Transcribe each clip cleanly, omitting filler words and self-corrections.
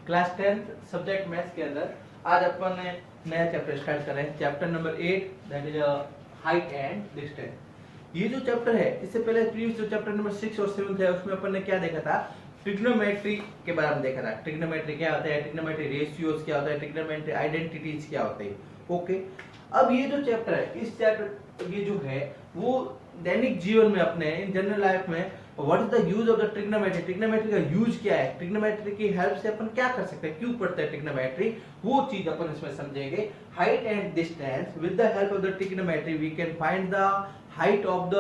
Class 10th subject maths के अंदर आज अपन ने नया चैप्टर स्टार्ट कर रहे हैं, chapter number 8 that is height and distance. ये जो चैप्टर है इससे पहले प्रीवियस जो चैप्टर नंबर 6 और 7 है उसमें अपन ने क्या देखा था, ट्रिग्नोमेट्री के बारे में देखा था। ट्रिग्नोमेट्री क्या होता है, ट्रिग्नोमेट्री रेशियोज क्या होता है, ट्रिग्नोमेट्री आइडेंटिटीज क्या होते हैं। ओके, अब ये जो चैप्टर है, इस चैप्टर ये जो है वो दैनिक जीवन में अपने इन जनरल लाइफ में what is the use of the trigonometry, trigonometry का यूज क्या है, ट्रिग्नोमेट्री की हेल्प से अपन क्या कर सकते हैं, क्यों पढ़ते हैं ट्रिग्नोमेट्री, वो चीज अपन इसमें समझेंगे। Height and distance, with the help of the trigonometry we can find the height of the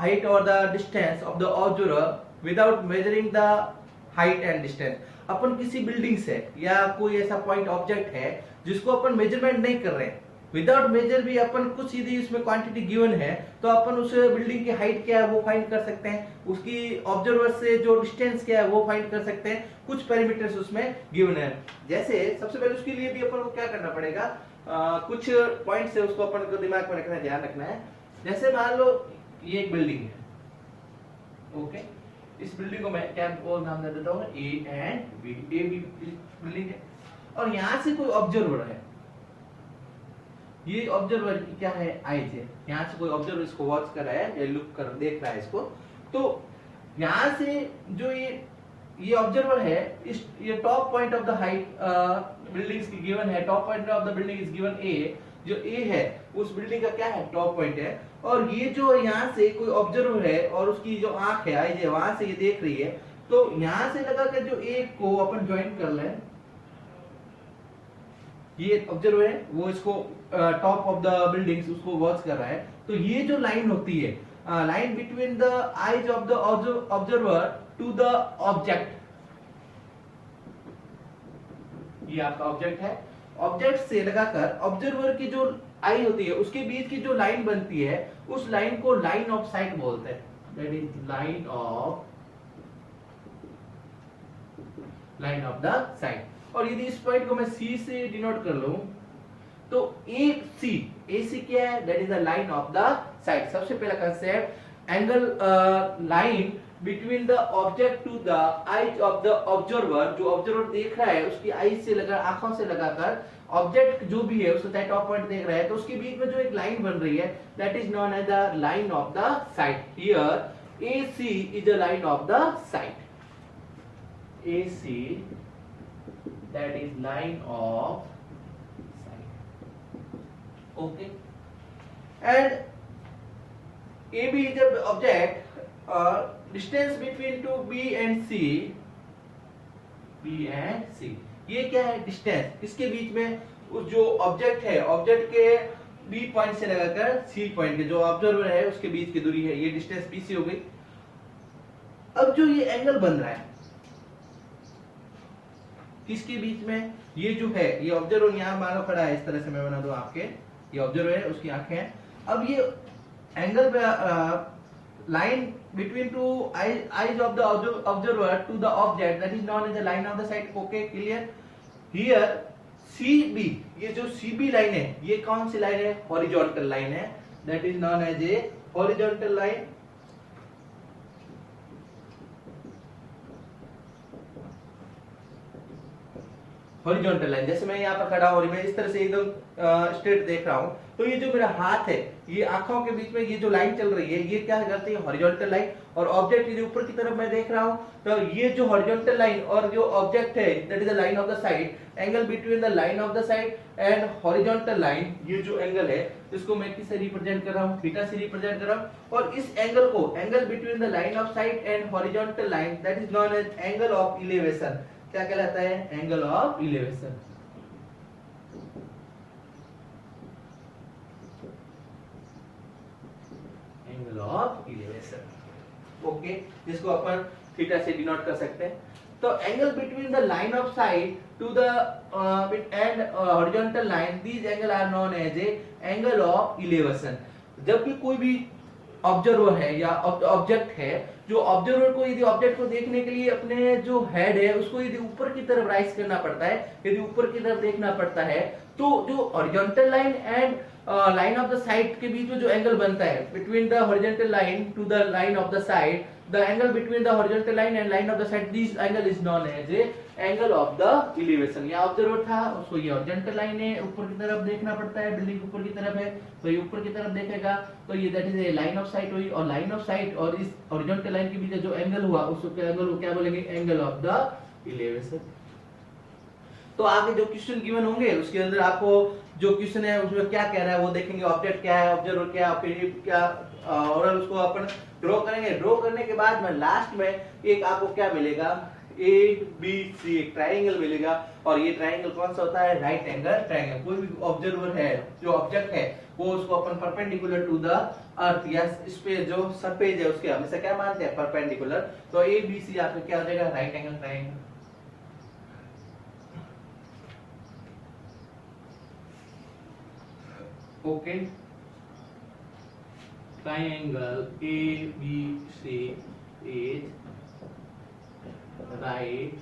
height और the distance of the observer without measuring the height and distance. अपन किसी बिल्डिंग से या कोई ऐसा पॉइंट ऑब्जेक्ट है जिसको अपन measurement नहीं कर रहे हैं, विदाउट मेजर भी अपन कुछ यदि उसमें क्वांटिटी गिवन है तो अपन उस बिल्डिंग की हाइट क्या है वो फाइंड कर सकते हैं, उसकी ऑब्जर्वर से जो डिस्टेंस क्या है वो फाइंड कर सकते हैं। कुछ पैरामीटर्स उसमें गिवन है। जैसे सबसे पहले उसके लिए भी अपन को क्या करना पड़ेगा, कुछ पॉइंट्स है उसको अपन को दिमाग में रखना है, ध्यान रखना है। जैसे मान लो ये एक बिल्डिंग है, ओके, इस बिल्डिंग को मैं क्या नाम दे देता हूँ, A and B. A B building है और यहाँ से कोई ऑब्जर्वर है, ये ऑब्जर्वर की क्या है, आईज है। यहाँ से कोई ऑब्जर्वर इसको वॉच कर रहा है या लुक कर देख रहा है इसको, तो यहाँ से जो ये ऑब्जर्वर है, इस ये top point of the height buildings की गिवन है, top point of the building is given A. जो ए है उस बिल्डिंग का क्या है, टॉप पॉइंट है। और ये जो यहाँ से कोई ऑब्जर्वर है और उसकी जो आंख है, आईज है, वहां से ये देख रही है, तो यहाँ से लगाकर जो ए को अपन ज्वाइन कर लें, ये ऑब्जर्वर है वो इसको टॉप ऑफ द बिल्डिंग्स उसको वॉच कर रहा है, तो ये जो लाइन होती है, line between the eyes of the observer to the object, ये आपका ऑब्जेक्ट है। ऑब्जेक्ट से लगाकर ऑब्जर्वर की जो आई होती है उसके बीच की जो लाइन बनती है उस लाइन को लाइन ऑफ साइट बोलते हैं, that is line of the site. और यदि इस पॉइंट को मैं सी से डिनोट कर लूं तो ए सी क्या है, that is the line of the side. सबसे पहला concept, angle line between the object to the eyes of the observer. जो ऑब्जर्वर देख रहा है उसकी आईज से लगा, आंखों से लगाकर ऑब्जेक्ट जो भी है उसका टॉप पॉइंट देख रहा है, तो उसके बीच में जो एक लाइन बन रही है that is known as the line of the side. Here A C is the line of the side, A C that is line of sight, okay, and AB is the object, distance between two B and C, ये क्या है, distance इसके बीच में उस जो object है, object के B point से लगाकर C पॉइंट के जो ऑब्जर्वर है उसके बीच की दूरी है, ये डिस्टेंस BC हो गई। अब जो ये एंगल बन रहा है किसके बीच में, ये जो है ये ऑब्जर्वर यहाँ मानो खड़ा है, इस तरह से मैं बना दूं आपके, ये ऑब्जर्वर है उसकी आंखें हैं। अब ये एंगल पे line between two eyes of the observer to the object that is known as the line of the side, okay, clear. Here C B, ये जो सीबी लाइन है ये कौन सी लाइन है, हॉरिजॉन्टल लाइन है, that is known as a horizontal line. Horizontal line, जैसे मैं यहाँ पर खड़ा हूँ, मैं इस तरह से एकदम स्ट्रेट देख रहा हूँ, तो ये जो मेरा हाथ है, ये आंखों के बीच में ये जो लाइन चल रही है ये क्या करती है, हॉरिजॉन्टल लाइन। और ऑब्जेक्ट ये ऊपर की तरफ मैं देख रहा हूँ, तो ये जो हॉरिजॉन्टल लाइन और जो ऑब्जेक्ट है that is the line of the side. Angle between the line of the side and horizontal line, ये जो एंगल है इसको मैं किससे रिप्रेजेंट कर रहा हूँ, थीटा से रिप्रेजेंट कर रहा हूँ। और इस एंगल को, angle between the line of side and horizontal line, that is known as angle of elevation. क्या कहलाता है, angle of elevation. Angle of elevation, okay, जिसको अपन थीटा से डिनोट कर सकते हैं। तो angle between the line of side to the and horizontal line, these angle are known as a angle of elevation. जब भी कोई भी ऑब्जर्वर है या ऑब्जेक्ट है, जो ऑब्जर्वर को यदि ऑब्जेक्ट को देखने के लिए अपने जो हेड है उसको यदि ऊपर की तरफ राइज करना पड़ता है, यदि ऊपर की तरफ देखना पड़ता है, तो जो horizontal line and line of the side के बीच में जो एंगल बनता है between the horizontal line to the line of the side, the angle between the horizontal line and line of the side, this angle is known as a angle of the elevation. यहाँ observer था, उसको ये horizontal line है, ऊपर की तरफ देखना पड़ता है, बिल्डिंग ऊपर की तरफ है, तो ये ऊपर की तरफ देखेगा, तो ये that is a line of site हुई, और लाइन ऑफ साइट और इस horizontal line के बीच जो एंगल हुआ उसको क्या एंगल क्या बोलेंगे, एंगल ऑफ द elevation. तो आगे जो क्वेश्चन गिवन होंगे उसके अंदर आपको जो क्वेश्चन है उसमें क्या कह रहा है वो देखेंगे, ऑब्जेक्ट क्या है, ऑब्जर्वर क्या है, फिर क्या, और उसको अपन ड्रॉ करेंगे. ड्रॉ करने के बाद में लास्ट में एक आपको क्या मिलेगा, ए बी सी एक ट्रायंगल मिलेगा, और ये ट्रायंगल कौन सा होता है, राइट एंगल ट्रायंगल. कोई भी ऑब्जर्वर है जो ऑब्जेक्ट है वो उसको अपन परपेंडिकुलर टू द अर्थ या इस पे जो सरफेस है उसके हमेशा क्या मानते हैं, परपेंडिकुलर. तो ए बी सी आपका क्या हो जाएगा, right angle triangle. Okay, triangle ABC is right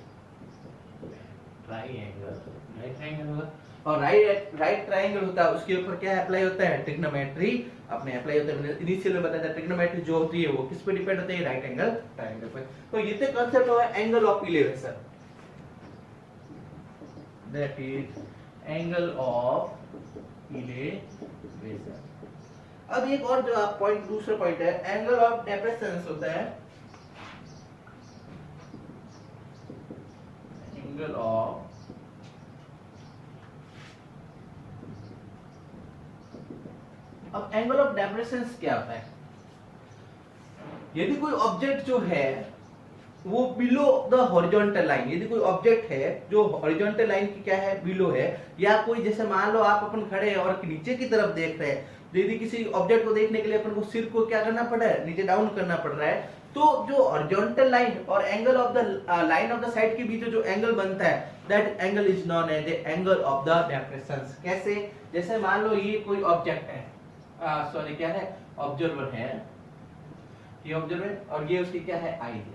triangle. Right triangle होगा, और राइट ट्रायंगल होता है उसके ऊपर क्या अप्लाई होता है, ट्रिग्नोमेट्री अपने अप्लाई होता है. इनिशियल में बताया था ट्रिग्नोमेट्री जो होती है वो किस पे डिपेंड होती है, राइट एंगल ट्रायंगल पे. तो ये तो कांसेप्ट हुआ angle of elevation, that is angle of elevation. अब एक और जो आप पॉइंट, दूसरा पॉइंट है एंगल ऑफ डेप्रेसेंस होता है, एंगल ऑफ अब एंगल ऑफ डेप्रेसेंस क्या होता है, यदि कोई ऑब्जेक्ट जो है वो बिलो द हॉरिजॉन्टल लाइन, यदि कोई ऑब्जेक्ट है जो हॉरिजॉन्टल लाइन की क्या है, बिलो है, या कोई जैसे मान लो आप अपन खड़े हैं और नीचे की तरफ देख रहे हैं, यदि किसी ऑब्जेक्ट को देखने के लिए अपन को सिर को क्या करना पड़ रहा है, नीचे डाउन करना पड़ रहा है, तो जो हॉरिजॉन्टल लाइन और angle of the line of the side के बीच जो एंगल बनता है, that angle is known as the angle of the depression. कैसे, जैसे मान लो ये कोई ऑब्जेक्ट है, सॉरी क्या है, ऑब्जर्वर है, ये ऑब्जर्वर और ये उसकी क्या है, आई है.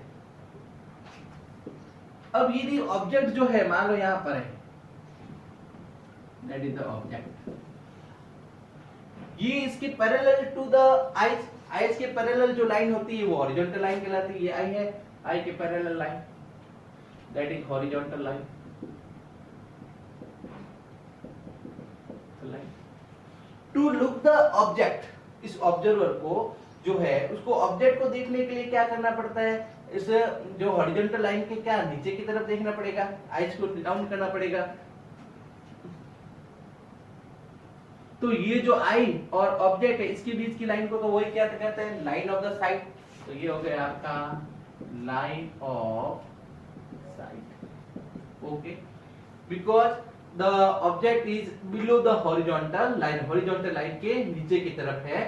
अब यदि ऑब्जेक्ट जो है मान लो यहां पर है, दैट इज द ऑब्जेक्ट, ये इसके parallel to the eyes, eyes के पैरेलल जो लाइन होती है वो हॉरिजॉन्टल लाइन कहलाती है. ये आई है, आई के parallel line, that is horizontal line. To look the object, इस ऑब्जर्वर को जो है उसको ऑब्जेक्ट को देखने के लिए क्या करना पड़ता है, इस जो हॉरिजॉन्टल लाइन के क्या नीचे की तरफ देखना पड़ेगा, आईज को डाउन करना पड़ेगा. तो ये जो आई और ऑब्जेक्ट है इसके बीच की लाइन को तो वही क्या कहते हैं, लाइन ऑफ द साइट. तो ये हो गया आपका line of site. Okay, because the object is below the horizontal line, horizontal line के नीचे की तरफ है.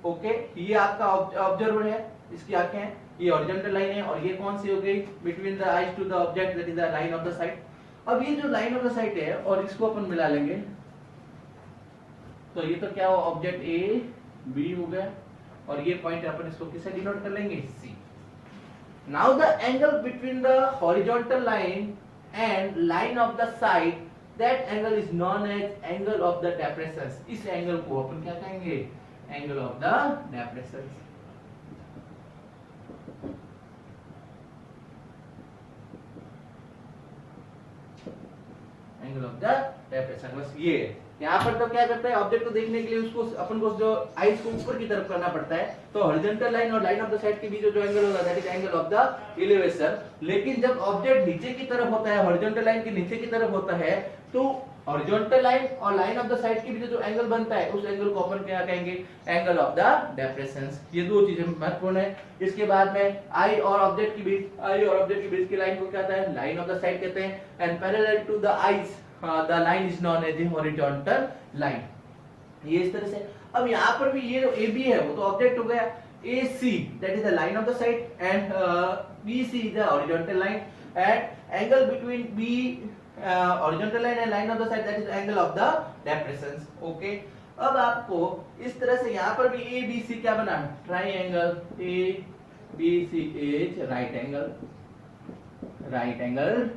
ओके, ये आपका ऑब्जर्वर है, इसकी आंखें हैं, ये हॉरिजॉन्टल लाइन है, और ये कौन सी हो गई, between the eyes to the object, that is the line of the sight. अब ये जो लाइन ऑफ द साइट है और इसको अपन मिला लेंगे, तो ये तो क्या हो, ऑब्जेक्ट ए बी हो गया, और ये पॉइंट अपन इसको किससे डिनोट कर लेंगे, C. Now the angle between the horizontal line and line of the side, that angle is known as angle of the depression. इस एंगल को अपन क्या कहेंगे, angle of the depression. Angle of the depression. बस ये यहाँ पर तो क्या करता है, ऑब्जेक्ट को देखने के लिए उसको अपन को जो आईज को ऊपर की तरफ करना पड़ता है, तो हॉरिजॉन्टल लाइन और लाइन ऑफ द साइड के बीच जो एंगल होगा that is angle of the elevation. लेकिन जब ऑब्जेक्ट नीचे की तरफ होता है, हॉरिजॉन्टल लाइन के नीचे की तरफ होता है, तो हॉरिजॉन्टल लाइन और लाइन ऑफ द साइड के बीच जो एंगल बनता है उस एंगल को अपन क्या कहेंगे, एंगल ऑफ द डेप्रेसेंस. ये दो चीजें महत्वपूर्ण है. इसके बाद में आई और ऑब्जेक्ट के बीच, आई और ऑब्जेक्ट के बीच की लाइन को क्या कहते हैं, लाइन ऑफ द साइड कहते हैं. And parallel to the eyes the line is known as horizontal line. ये इस तरह से. अब यहाँ पर भी ये जो ए बी है वो तो ऑब्जेक्ट हो गया, A C that is the line of the side and B C is the horizontal line, and angle between B horizontal line and line of the side, that is angle of the depressions. Okay, अब आपको इस तरह से यहाँ पर भी ए B C क्या बना, triangle. A B C is right angle